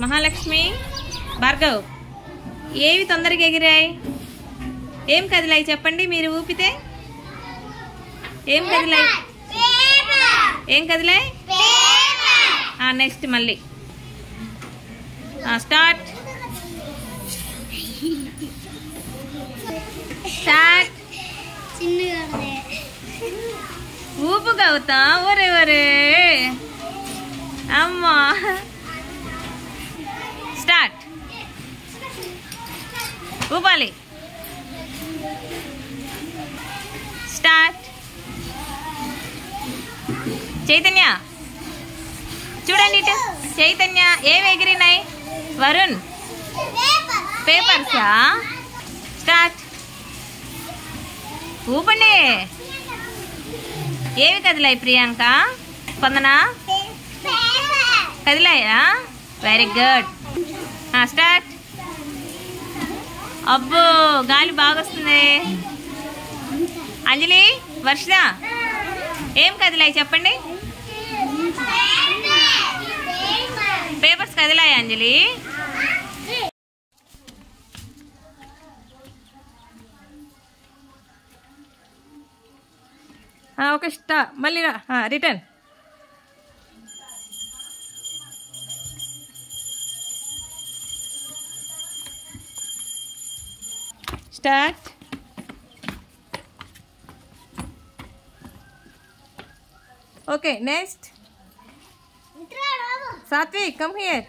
మహాలక్ష్మి, భార్గవ్ ఏవి తొందరగా ఎగిరాయి? ఏం కదిలాయి చెప్పండి. మీరు ఊపితే ఏం కదిలాయి? ఏం కదిలాయి? నెక్స్ట్ మళ్ళీ స్టార్ట్. స్టార్ట్. ఊపు గౌతమ్. ఒరే ఒరే అమ్మా. స్టార్ట్. ఊపాలి. స్టార్ట్. చైతన్య చూడండి ఇటు. చైతన్య ఏవి ఎగిరినాయి? వరుణ్ పేపర్సా? స్టార్ట్. ఊపండి. ఏవి కదిలాయి? ప్రియాంక, స్పందన కదిలాయా? Very good. స్టార్ట్. అబ్బో గాలి బాగా వస్తుంది. అంజలి, వర్ష ఏం కదిలాయి చెప్పండి. పేపర్స్ కదిలాయి అంజలి. ఓకే మళ్ళీ return. Start. Okay next. Satvik come here.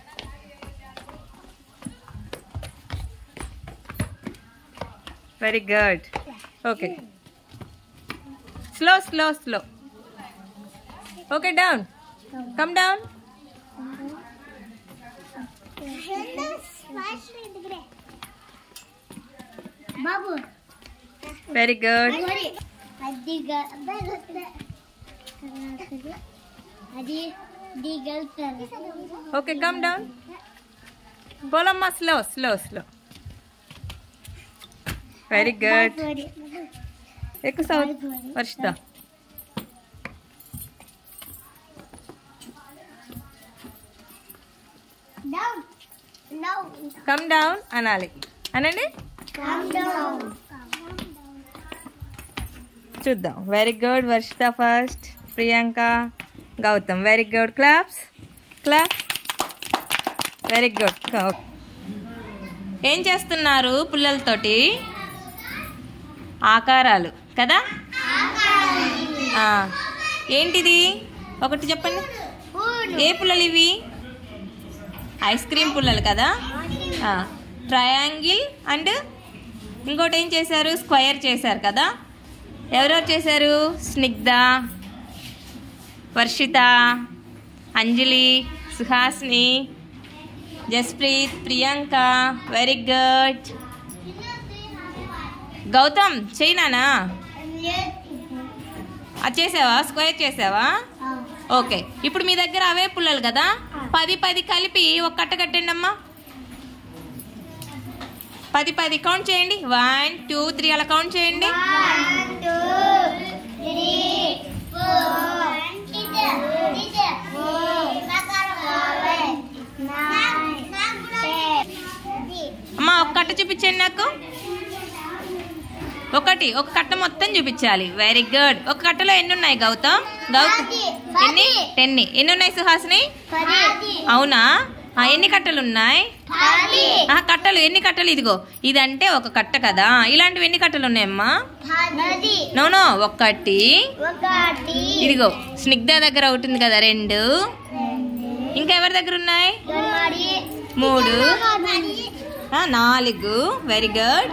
Very good. Okay slow slow slow. Okay down. Come down. Very good. Okay come down. Polamma slow slow slow. Very good. ఎక్కువ సౌత్ వర్షిత. కమ్ డౌన్ అనాలి. అనండి. చూద్దాం. Very good. Varshitha first, Priyanka, Gautam. Very good. Claps clap. Very good. ఏం చేస్తున్నారు పుల్లలతోటి? ఆకారాలు కదా. ఏంటిది ఒకటి చెప్పండి. ఏ పుల్లలు ఇవి? ఐస్ క్రీమ్ పుల్లలు కదా. ట్రయాంగిల్ అండ్ ఇంకోటి ఏం చేశారు? స్క్వయర్ చేశారు కదా. ఎవరెవరు చేశారు? స్నిగ్ధ, వర్షిత, అంజలి, సుహాసిని, జస్ప్రీత్, ప్రియాంక. Very good. గౌతమ్ చేయనానా? అది చేసావా? స్క్వేర్ చేసావా? ఓకే. ఇప్పుడు మీ దగ్గర అవే పుల్లలు కదా. 10 కలిపి ఒక కట్ట కట్టండి అమ్మా. 10 కౌంట్ చేయండి. 1 2 3 అలా కౌంట్ చేయండి. అమ్మా ఒక కట్ట చూపించండి నాకు. ఒక కట్ట మొత్తం చూపించాలి. Very good. ఒక కట్టలో ఎన్ని ఉన్నాయి గౌతమ్? ఎన్ని? 10. ఎన్ని ఉన్నాయి సుహాసిని? అవునా? ఎన్ని కట్టలు ఉన్నాయి? కట్టలు ఎన్ని కట్టలు? ఇదిగో ఇదంటే ఒక కట్ట కదా. ఇలాంటివి ఎన్ని కట్టలు ఉన్నాయమ్మా? నో ఒకటి. ఇదిగో స్నిగ్ధ దగ్గర ఒకటి ఉంది కదా, 2. ఇంకా ఎవరి దగ్గర ఉన్నాయి? 3 4. Very good.